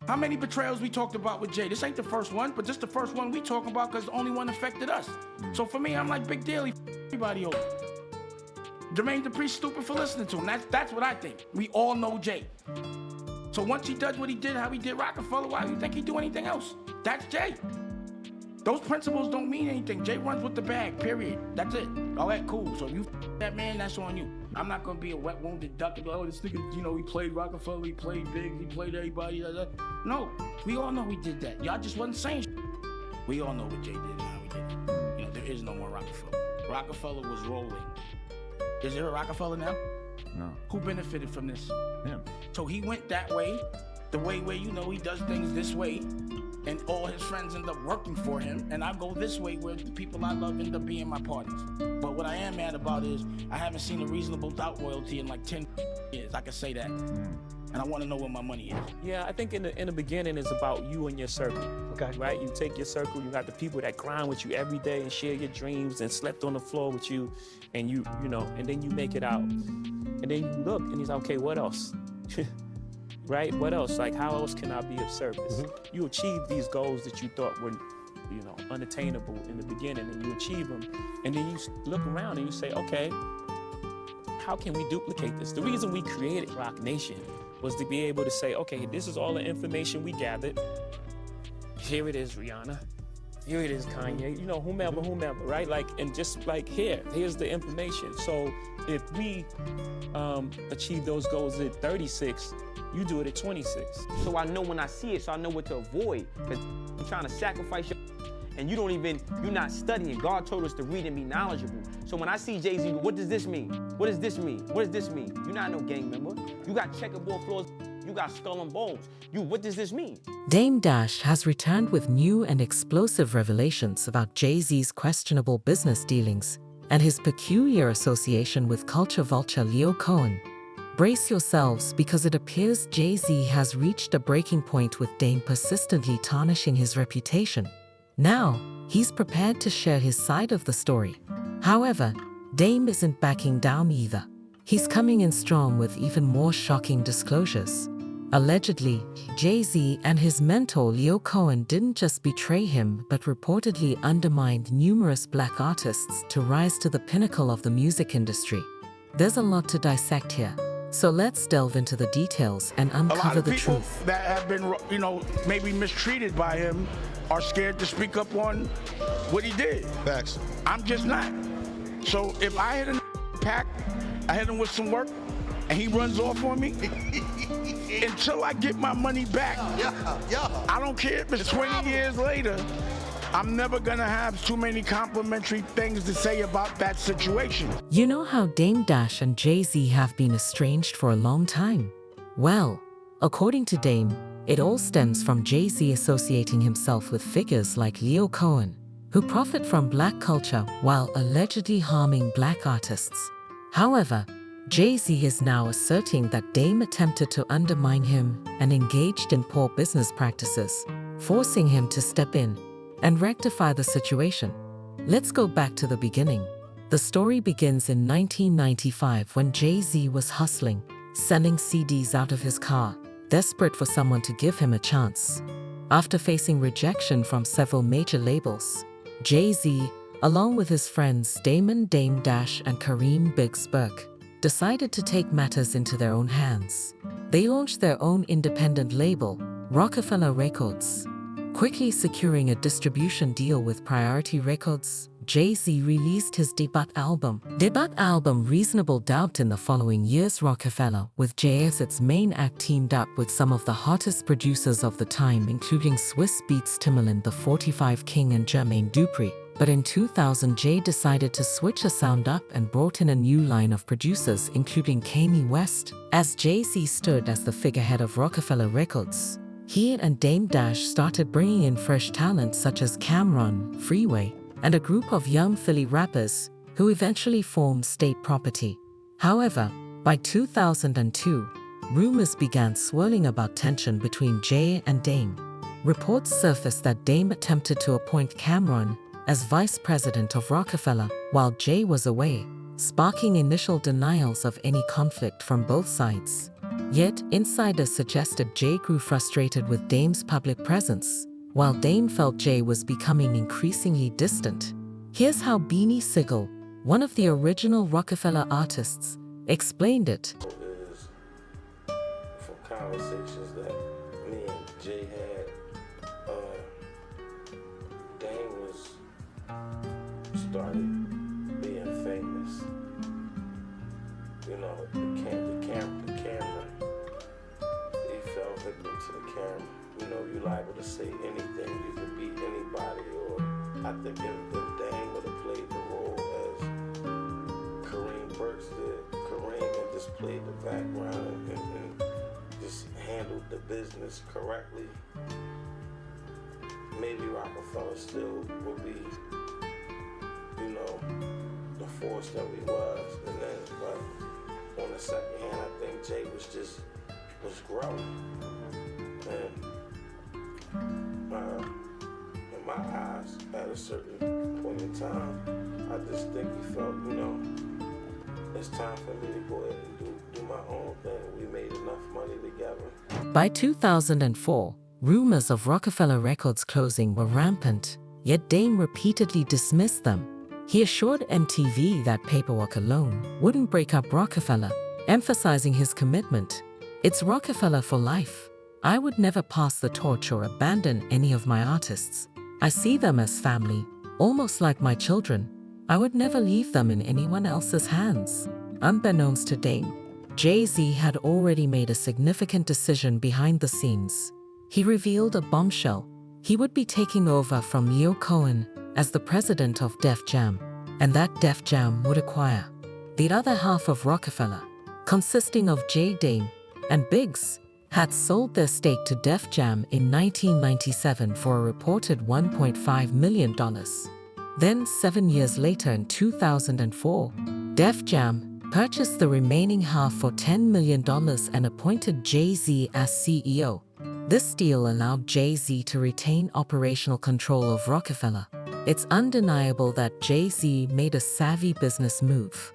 How many betrayals we talked about with Jay? This ain't the first one, but this the first one we talking about because the only one affected us. So for me, I'm like, big deal, he everybody over. Jermaine Dupri's stupid for listening to him. That's what I think. We all know Jay. So once he does what he did, how he did Rockefeller, why do you think he'd do anything else? That's Jay. Those principles don't mean anything. Jay runs with the bag, period. That's it. All that cool. So if you that man, that's on you. I'm not gonna be a wet wounded duck and be like, oh, this nigga, you know, he played Rockefeller, he played big, he played everybody. No, we all know we did that. Y'all just wasn't saying shit. We all know what Jay did and how he did it. You know, there is no more Rockefeller. Rockefeller was rolling. Is there a Rockefeller now? No. Who benefited from this? Him. So he went that way, the way where, you know, he does things this way, and all his friends end up working for him, and I go this way where the people I love end up being my partners. But what I am mad about is I haven't seen a reasonable doubt royalty in like 10 years. I can say that. And I want to know where my money is. Yeah, I think in the beginning it's about you and your circle. Okay. Right? You take your circle, you got the people that grind with you every day and share your dreams and slept on the floor with you, and you know, and then you make it out. And then you look and he's like, okay, what else? Right? What else? Like, how else can I be of service? You achieve these goals that you thought were, you know, unattainable in the beginning, and you achieve them. And then you look around and you say, okay, how can we duplicate this? The reason we created Rock Nation was to be able to say, okay, this is all the information we gathered. Here it is, Rihanna. Here it is, Kanye. You know, whomever, right? Like, and just like here's the information. So if we achieve those goals at 36, you do it at 26. So I know when I see it, so I know what to avoid. Because you're trying to sacrifice your and you're not studying. God told us to read and be knowledgeable. So when I see Jay-Z, what does this mean? What does this mean? What does this mean? You're not no gang member. You got checkerboard floors. You got skull and bones. What does this mean? Dame Dash has returned with new and explosive revelations about Jay-Z's questionable business dealings and his peculiar association with culture vulture Leo Cohen. Brace yourselves, because it appears Jay-Z has reached a breaking point with Dame persistently tarnishing his reputation. Now, he's prepared to share his side of the story. However, Dame isn't backing down either. He's coming in strong with even more shocking disclosures. Allegedly, Jay-Z and his mentor Leo Cohen didn't just betray him but reportedly undermined numerous black artists to rise to the pinnacle of the music industry. There's a lot to dissect here, so let's delve into the details and uncover the truth. A lot of people that have been, you know, maybe mistreated by him are scared to speak up on what he did. Facts. I'm just not. So if I hit a pack, I hit him with some work, and he runs off on me, until I get my money back, I don't care if it's 20 years later, I'm never gonna have too many complimentary things to say about that situation. You know how Dame Dash and Jay-Z have been estranged for a long time? Well, according to Dame, it all stems from Jay-Z associating himself with figures like Leo Cohen, who profit from black culture while allegedly harming black artists. However, Jay-Z is now asserting that Dame attempted to undermine him and engaged in poor business practices, forcing him to step in and rectify the situation. Let's go back to the beginning. The story begins in 1995 when Jay-Z was hustling, selling CDs out of his car, desperate for someone to give him a chance. After facing rejection from several major labels, Jay-Z, along with his friends Damon Dame Dash and Kareem Biggs Burke, decided to take matters into their own hands. They launched their own independent label, Rockefeller Records. Quickly securing a distribution deal with Priority Records, Jay-Z released his debut album, Reasonable Doubt, in the following year's Rockefeller, with Jay as its main act, teamed up with some of the hottest producers of the time, including Swiss Beats Timbaland, the 45 King, and Jermaine Dupri. But in 2000, Jay decided to switch the sound up and brought in a new line of producers, including Kanye West. As Jay-Z stood as the figurehead of Rockefeller Records, he and Dame Dash started bringing in fresh talent such as Cameron, Freeway, and a group of young Philly rappers who eventually formed State Property. However, by 2002, rumors began swirling about tension between Jay and Dame. Reports surfaced that Dame attempted to appoint Cameron as vice president of Rockefeller while Jay was away, sparking initial denials of any conflict from both sides. Yet, insiders suggested Jay grew frustrated with Dame's public presence, while Dame felt Jay was becoming increasingly distant. Here's how Beanie Sigel, one of the original Rockefeller artists, explained it. Is from conversations that me and Jay had, Dame was started being famous. You know, the camera, he fell victim to the camera. You know, you're liable to say anything, you can beat anybody, or I think if Dame would have played the role as Kareem Burks did, Kareem had just played the background and just handled the business correctly, maybe Rockefeller still would be, you know, the force that we was. And then, but on the second hand, I think Jay was growing. And in my eyes, at a certain point in time, I just think he felt, you know, it's time for me to go ahead and do my own thing. We made enough money together. By 2004, rumors of Rockefeller Records closing were rampant, yet Dame repeatedly dismissed them. He assured MTV that paperwork alone wouldn't break up Rockefeller, emphasizing his commitment. It's Rockefeller for life. I would never pass the torch or abandon any of my artists. I see them as family, almost like my children. I would never leave them in anyone else's hands. Unbeknownst to Dame, Jay-Z had already made a significant decision behind the scenes. He revealed a bombshell. He would be taking over from Leo Cohen as the president of Def Jam, and that Def Jam would acquire the other half of Rockefeller, consisting of Jay, Dame, and Biggs, had sold their stake to Def Jam in 1997 for a reported $1.5 million. Then, 7 years later in 2004, Def Jam purchased the remaining half for $10 million and appointed Jay-Z as CEO. This deal allowed Jay-Z to retain operational control of Rockefeller. It's undeniable that Jay-Z made a savvy business move.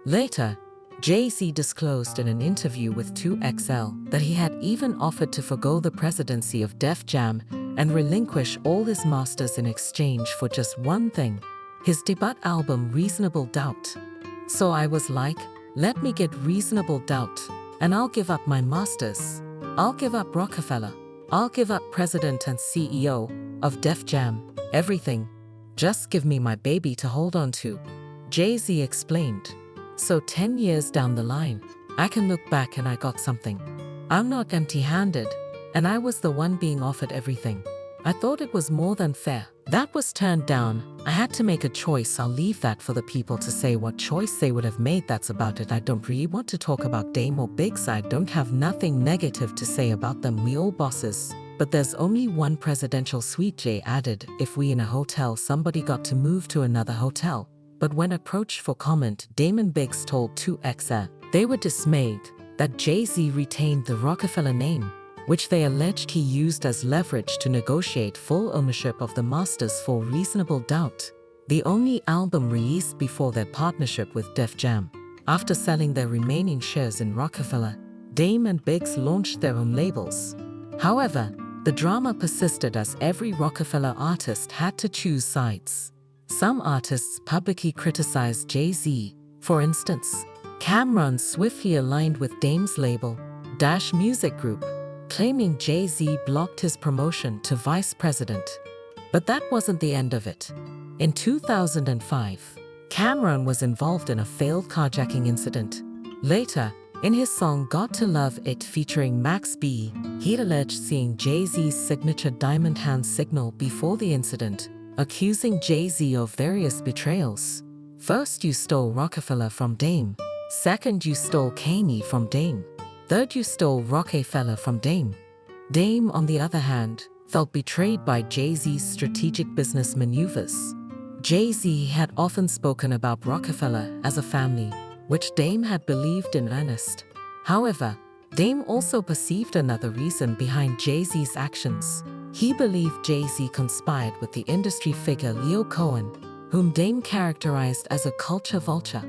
Later, Jay-Z disclosed in an interview with 2XL that he had even offered to forgo the presidency of Def Jam and relinquish all his masters in exchange for just one thing: his debut album Reasonable Doubt. So I was like, let me get Reasonable Doubt, and I'll give up my masters. I'll give up Rockefeller. I'll give up president and CEO of Def Jam. Everything. Just give me my baby to hold on to. Jay-Z explained. So 10 years down the line, I can look back and I got something. I'm not empty-handed, and I was the one being offered everything. I thought it was more than fair. That was turned down. I had to make a choice. I'll leave that for the people to say what choice they would have made. That's about it. I don't really want to talk about Dame or Biggs. I don't have nothing negative to say about them. We all bosses. But there's only one presidential suite, Jay added. If we in a hotel, somebody got to move to another hotel. But when approached for comment, Dame and Biggs told 2XL they were dismayed that Jay-Z retained the Rockefeller name, which they alleged he used as leverage to negotiate full ownership of the masters for Reasonable Doubt, the only album released before their partnership with Def Jam. After selling their remaining shares in Rockefeller, Dame and Biggs launched their own labels. However, the drama persisted as every Rockefeller artist had to choose sides. Some artists publicly criticized Jay-Z. For instance, Cameron swiftly aligned with Dame's label, Dash Music Group, claiming Jay-Z blocked his promotion to vice president. But that wasn't the end of it. In 2005, Cameron was involved in a failed carjacking incident. Later, in his song Got to Love It featuring Max B, he'd alleged seeing Jay-Z's signature diamond hand signal before the incident, accusing Jay-Z of various betrayals. First, you stole Rockefeller from Dame. Second, you stole Kanye from Dame. Third, you stole Rockefeller from Dame. Dame, on the other hand, felt betrayed by Jay-Z's strategic business maneuvers. Jay-Z had often spoken about Rockefeller as a family, which Dame had believed in earnest. However, Dame also perceived another reason behind Jay-Z's actions. He believed Jay-Z conspired with the industry figure Leo Cohen, whom Dame characterized as a culture vulture.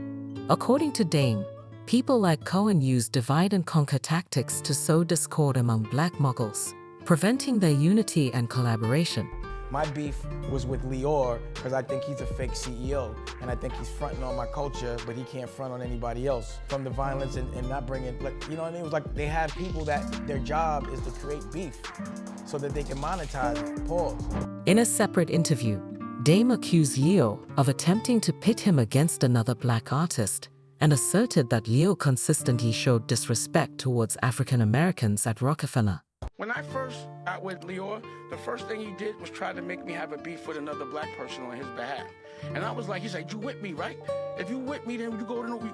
According to Dame, People like Cohen use divide and conquer tactics to sow discord among black muggles, preventing their unity and collaboration. My beef was with Lior because I think he's a fake CEO and I think he's fronting on my culture, but he can't front on anybody else. From the violence and not bringing, like, you know what I mean? It was like they have people that their job is to create beef so that they can monetize it. Pause. In a separate interview, Dame accused Leo of attempting to pit him against another black artist and asserted that Leo consistently showed disrespect towards African Americans at Rockefeller. When I first got with Lior, the first thing he did was try to make me have a beef with another black person on his behalf. And I was like, he's like, you with me, right? If you with me, then you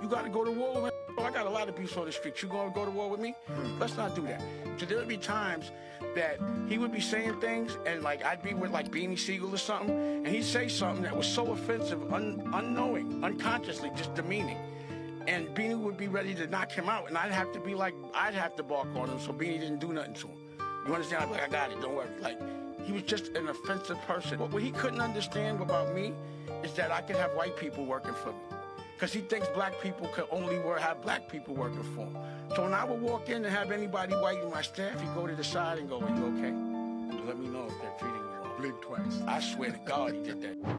got to go to war with me. Oh, I got a lot of beefs on the street. You going to go to war with me? Let's not do that. So there would be times that he would be saying things, and like I'd be with like Beanie Siegel or something, and he'd say something that was so offensive, unknowing, unconsciously, just demeaning. And Beanie would be ready to knock him out, and I'd have to be like, I'd have to bark on him so Beanie didn't do nothing to him. You understand? I'd be like, I got it, don't worry. Like, he was just an offensive person. What he couldn't understand about me is that I could have white people working for me. Because he thinks black people could only have black people working for him. So when I would walk in and have anybody white in my staff, he'd go to the side and go, are you okay? Let me know if they're treating you wrong. Blink twice. I swear to God he did that.